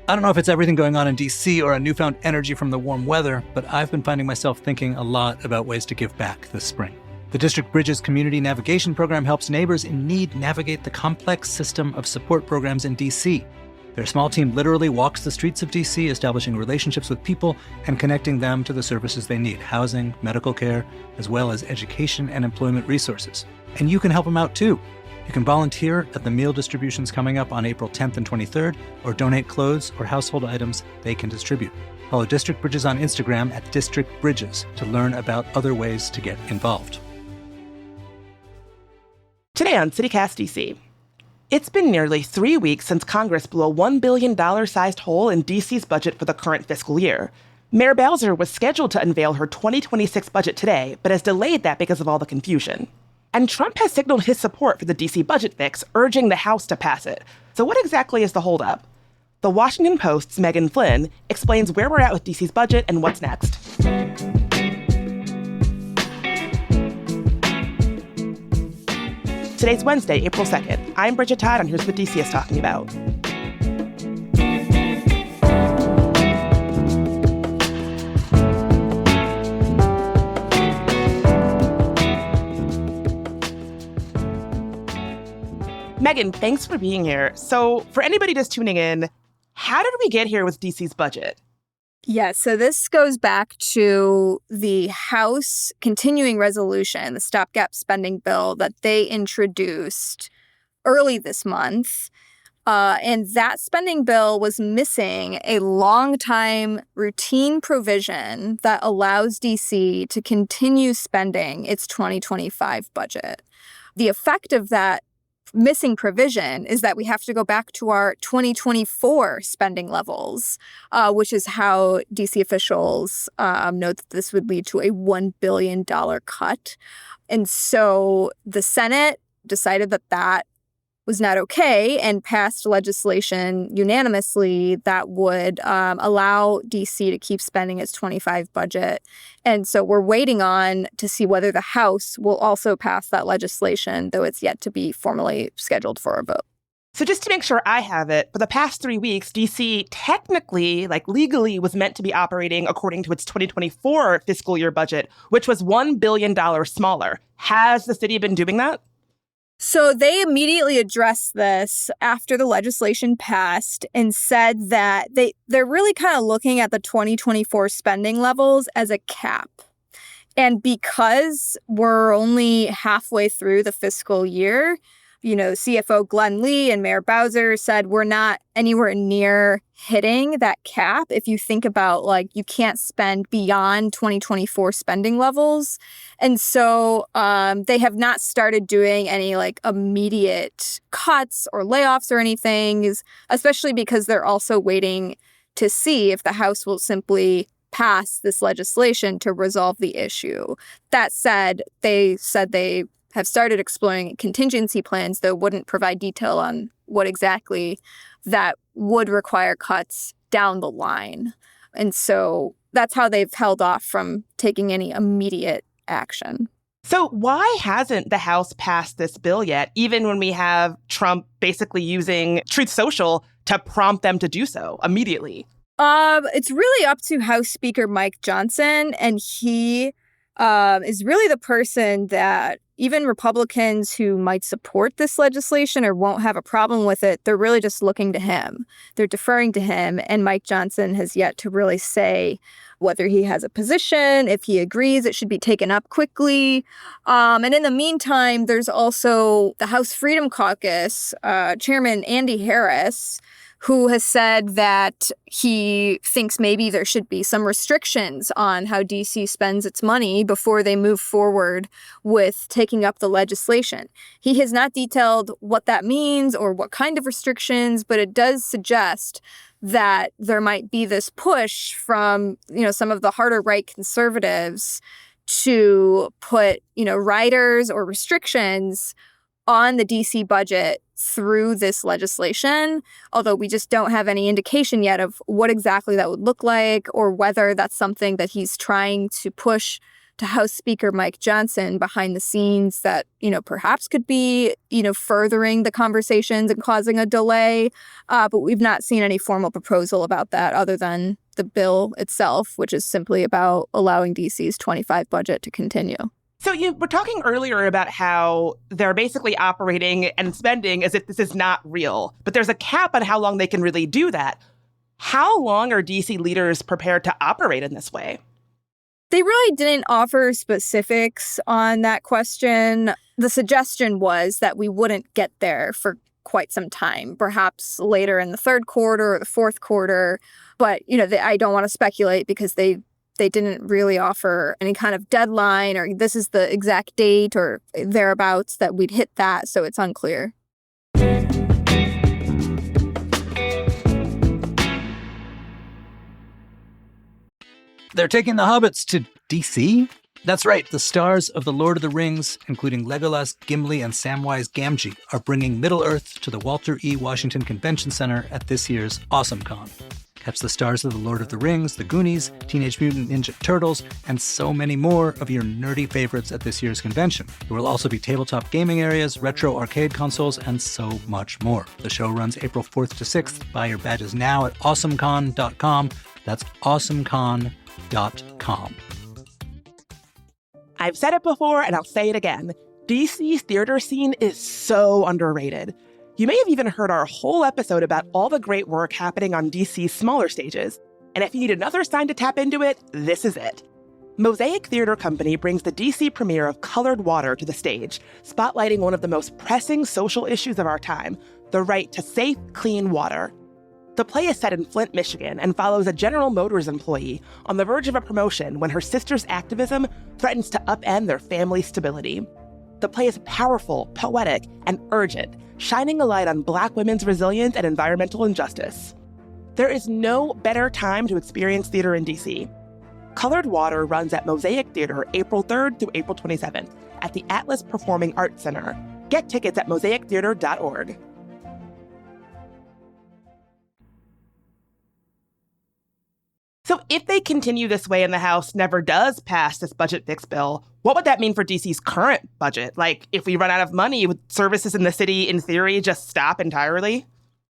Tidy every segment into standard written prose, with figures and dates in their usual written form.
I don't know if it's everything going on in DC or a newfound energy from the warm weather, but I've been finding myself thinking a lot about ways to give back this spring. The District Bridges Community Navigation Program helps neighbors in need navigate the complex system of support programs in DC. Their small team literally walks the streets of DC, establishing relationships with people and connecting them to the services they need, housing, medical care, as well as education and employment resources. And you can help them out too. You can volunteer at the meal distributions coming up on April 10th and 23rd, or donate clothes or household items they can distribute. Follow District Bridges on Instagram at District Bridges to learn about other ways to get involved. Today on CityCast DC. It's been nearly 3 weeks since Congress blew a $1 billion-sized hole in DC's budget for the current fiscal year. Mayor Bowser was scheduled to unveil her 2026 budget today, but has delayed that because of all the confusion. And Trump has signaled his support for the DC budget fix, urging the House to pass it. So what exactly is the holdup? The Washington Post's Meagan Flynn explains where we're at with DC's budget and what's next. Today's Wednesday, April 2nd. I'm Bridget Todd, and here's what DC is talking about. Meagan, thanks for being here. So for anybody just tuning in, how did we get here with DC's budget? Yeah, so this goes back to the House continuing resolution, the stopgap spending bill that they introduced early this month. And that spending bill was missing a long-time routine provision that allows DC to continue spending its 2025 budget. The effect of that missing provision is that we have to go back to our 2024 spending levels, which is how DC officials note that this would lead to a $1 billion cut. And so the Senate decided that that was not okay and passed legislation unanimously that would allow DC to keep spending its 25 budget. And so we're waiting on to see whether the House will also pass that legislation, though it's yet to be formally scheduled for a vote. So just to make sure I have it, for the past 3 weeks, DC technically, legally, was meant to be operating according to its 2024 fiscal year budget, which was $1 billion smaller. Has the city been doing that? So they immediately addressed this after the legislation passed and said that they're really kind of looking at the 2024 spending levels as a cap. And because we're only halfway through the fiscal year, CFO Glenn Lee and Mayor Bowser said we're not anywhere near hitting that cap. If you think about, you can't spend beyond 2024 spending levels. And so they have not started doing any, immediate cuts or layoffs or anything, especially because they're also waiting to see if the House will simply pass this legislation to resolve the issue. That said they have started exploring contingency plans, though wouldn't provide detail on what exactly that would require cuts down the line. And so that's how they've held off from taking any immediate action. So why hasn't the House passed this bill yet, even when we have Trump basically using Truth Social to prompt them to do so immediately? It's really up to House Speaker Mike Johnson, and he is really the person that even Republicans who might support this legislation or won't have a problem with it, they're really just looking to him. They're deferring to him, and Mike Johnson has yet to really say whether he has a position, if he agrees it should be taken up quickly. And in the meantime, there's also the House Freedom Caucus Chairman Andy Harris, who has said that he thinks maybe there should be some restrictions on how DC spends its money before they move forward with taking up the legislation. He has not detailed what that means or what kind of restrictions, but it does suggest that there might be this push from, some of the harder right conservatives to put, riders or restrictions on the DC budget through this legislation, although we just don't have any indication yet of what exactly that would look like or whether that's something that he's trying to push to House Speaker Mike Johnson behind the scenes that, perhaps could be, furthering the conversations and causing a delay. But we've not seen any formal proposal about that other than the bill itself, which is simply about allowing DC's 25 budget to continue. So you were talking earlier about how they're basically operating and spending as if this is not real, but there's a cap on how long they can really do that. How long are DC leaders prepared to operate in this way? They really didn't offer specifics on that question. The suggestion was that we wouldn't get there for quite some time, perhaps later in the third quarter or the fourth quarter. But, I don't want to speculate because they didn't really offer any kind of deadline or this is the exact date or thereabouts that we'd hit that. So it's unclear. They're taking the hobbits to DC? That's right, the stars of The Lord of the Rings, including Legolas, Gimli, and Samwise Gamgee, are bringing Middle-earth to the Walter E. Washington Convention Center at this year's AwesomeCon. Catch the stars of The Lord of the Rings, The Goonies, Teenage Mutant Ninja Turtles, and so many more of your nerdy favorites at this year's convention. There will also be tabletop gaming areas, retro arcade consoles, and so much more. The show runs April 4th to 6th. Buy your badges now at awesomecon.com. That's awesomecon.com. I've said it before, and I'll say it again. DC's theater scene is so underrated. You may have even heard our whole episode about all the great work happening on DC's smaller stages. And if you need another sign to tap into it, this is it. Mosaic Theater Company brings the DC premiere of Colored Water to the stage, spotlighting one of the most pressing social issues of our time, the right to safe, clean water. The play is set in Flint, Michigan, and follows a General Motors employee on the verge of a promotion when her sister's activism threatens to upend their family's stability. The play is powerful, poetic, and urgent, shining a light on Black women's resilience and environmental injustice. There is no better time to experience theater in DC. Colored Water runs at Mosaic Theater April 3rd through April 27th at the Atlas Performing Arts Center. Get tickets at mosaictheater.org. So if they continue this way and the House never does pass this budget fix bill, what would that mean for DC's current budget? Like, if we run out of money, would services in the city, in theory, just stop entirely?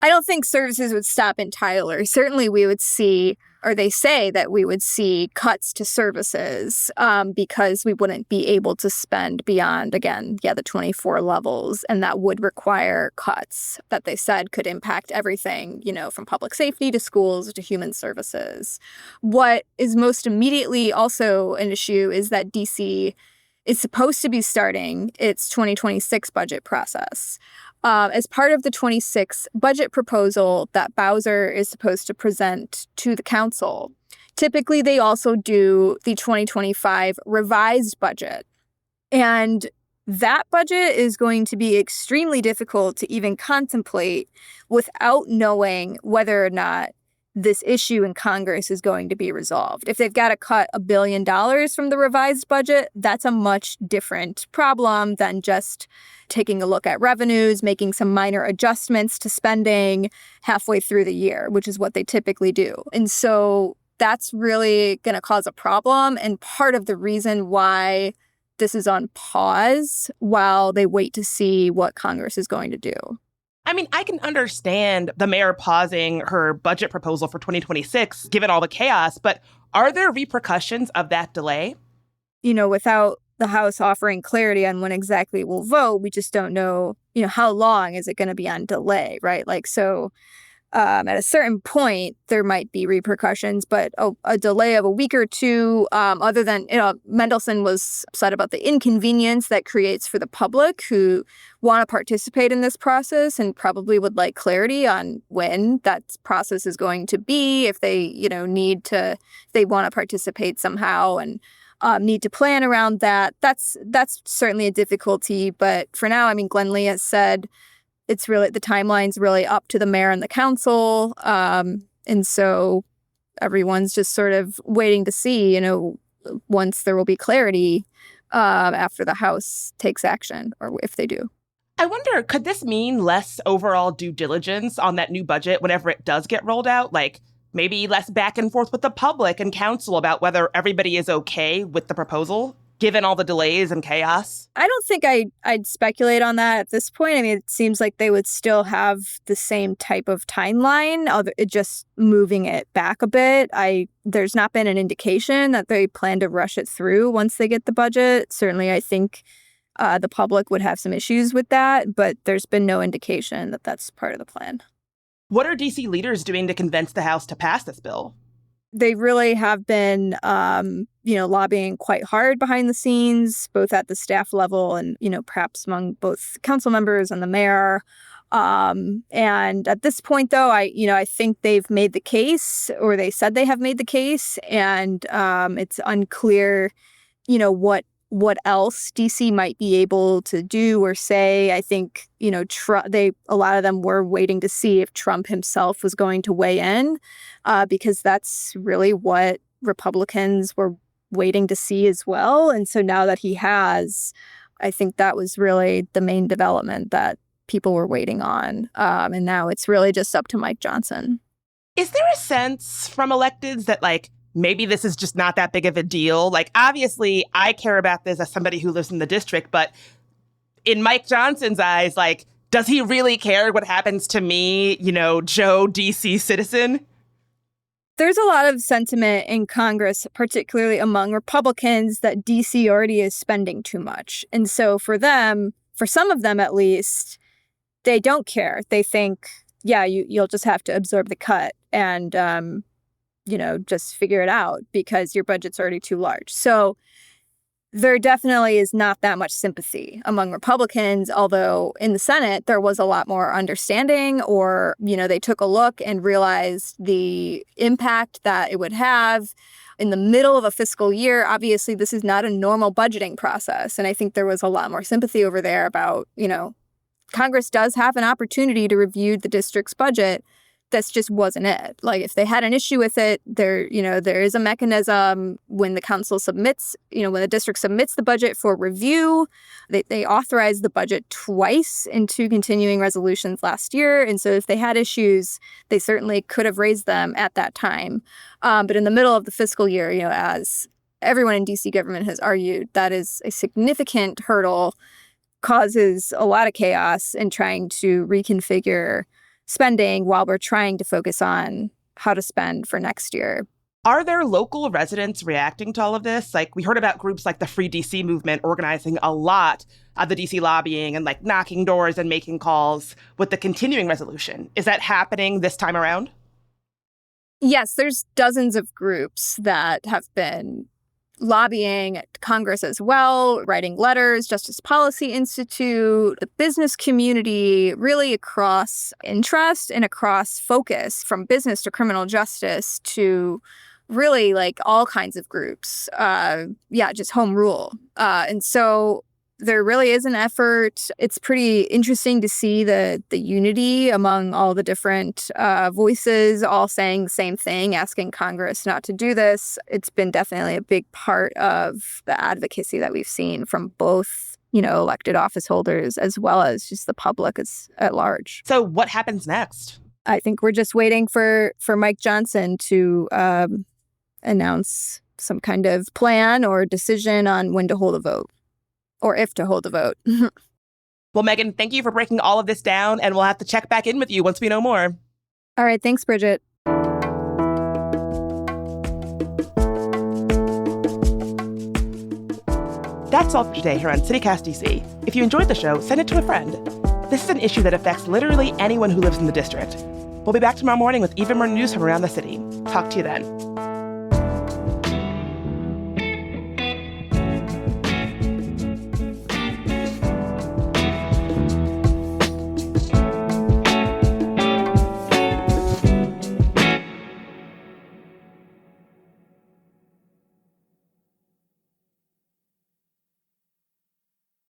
I don't think services would stop entirely. Certainly we would see, or they say that we would see cuts to services because we wouldn't be able to spend beyond, again, the 24 levels. And that would require cuts that they said could impact everything, from public safety to schools to human services. What is most immediately also an issue is that DC is supposed to be starting its 2026 budget process. As part of the 26 budget proposal that Bowser is supposed to present to the council. Typically, they also do the 2025 revised budget. And that budget is going to be extremely difficult to even contemplate without knowing whether or not this issue in Congress is going to be resolved. If they've got to cut $1 billion from the revised budget, that's a much different problem than just taking a look at revenues, making some minor adjustments to spending halfway through the year, which is what they typically do. And so that's really going to cause a problem. And part of the reason why this is on pause while they wait to see what Congress is going to do. I mean, I can understand the mayor pausing her budget proposal for 2026, given all the chaos, but are there repercussions of that delay? Without the House offering clarity on when exactly we'll vote, we just don't know, how long is it going to be on delay, right? At a certain point, there might be repercussions, but a delay of a week or two, other than, Mendelsohn was upset about the inconvenience that creates for the public who want to participate in this process and probably would like clarity on when that process is going to be, if they, if they want to participate somehow and need to plan around that. That's certainly a difficulty. But for now, Glenn Lee has said, it's really, the timeline's really up to the mayor and the council. And so everyone's just sort of waiting to see, once there will be clarity after the House takes action, or if they do. I wonder, could this mean less overall due diligence on that new budget whenever it does get rolled out? Like, maybe less back and forth with the public and council about whether everybody is okay with the proposal, given all the delays and chaos? I don't think I'd speculate on that at this point. I mean, it seems like they would still have the same type of timeline, just moving it back a bit. There's not been an indication that they plan to rush it through once they get the budget. Certainly, I think the public would have some issues with that, but there's been no indication that that's part of the plan. What are D.C. leaders doing to convince the House to pass this bill? They really have been, lobbying quite hard behind the scenes, both at the staff level and, perhaps among both council members and the mayor. And at this point, though, I think they've made the case, or they said they have made the case, and it's unclear, what else DC might be able to do or say. I think, a lot of them were waiting to see if Trump himself was going to weigh in, because that's really what Republicans were waiting to see as well. And so now that he has, I think that was really the main development that people were waiting on. And now it's really just up to Mike Johnson. Is there a sense from electeds that, maybe this is just not that big of a deal? Obviously, I care about this as somebody who lives in the district, but in Mike Johnson's eyes, does he really care what happens to me, Joe, D.C. citizen? There's a lot of sentiment in Congress, particularly among Republicans, that D.C. already is spending too much. And so for them, for some of them at least, they don't care. They think, you'll just have to absorb the cut and, just figure it out because your budget's already too large. So there definitely is not that much sympathy among Republicans, although in the Senate, there was a lot more understanding, or, they took a look and realized the impact that it would have in the middle of a fiscal year. Obviously, this is not a normal budgeting process. And I think there was a lot more sympathy over there about, Congress does have an opportunity to review the district's budget. This just wasn't it. If they had an issue with it, there is a mechanism when the council submits, when the district submits the budget for review. They authorized the budget twice in 2 continuing resolutions last year. And so if they had issues, they certainly could have raised them at that time. But in the middle of the fiscal year, as everyone in DC government has argued, that is a significant hurdle, causes a lot of chaos in trying to reconfigure spending while we're trying to focus on how to spend for next year. Are there local residents reacting to all of this? We heard about groups like the Free DC movement organizing a lot of the DC lobbying and knocking doors and making calls with the continuing resolution. Is that happening this time around? Yes, there's dozens of groups that have been lobbying Congress as well, writing letters, Justice Policy Institute, the business community, really across interest and across focus, from business to criminal justice to really all kinds of groups. Just home rule. And so there really is an effort. It's pretty interesting to see the unity among all the different voices all saying the same thing, asking Congress not to do this. It's been definitely a big part of the advocacy that we've seen from both, elected office holders as well as just the public at large. So what happens next? I think we're just waiting for Mike Johnson to announce some kind of plan or decision on when to hold a vote. Or if to hold a vote. Well, Meagan, thank you for breaking all of this down, and we'll have to check back in with you once we know more. All right. Thanks, Bridget. That's all for today here on CityCast DC. If you enjoyed the show, send it to a friend. This is an issue that affects literally anyone who lives in the district. We'll be back tomorrow morning with even more news from around the city. Talk to you then.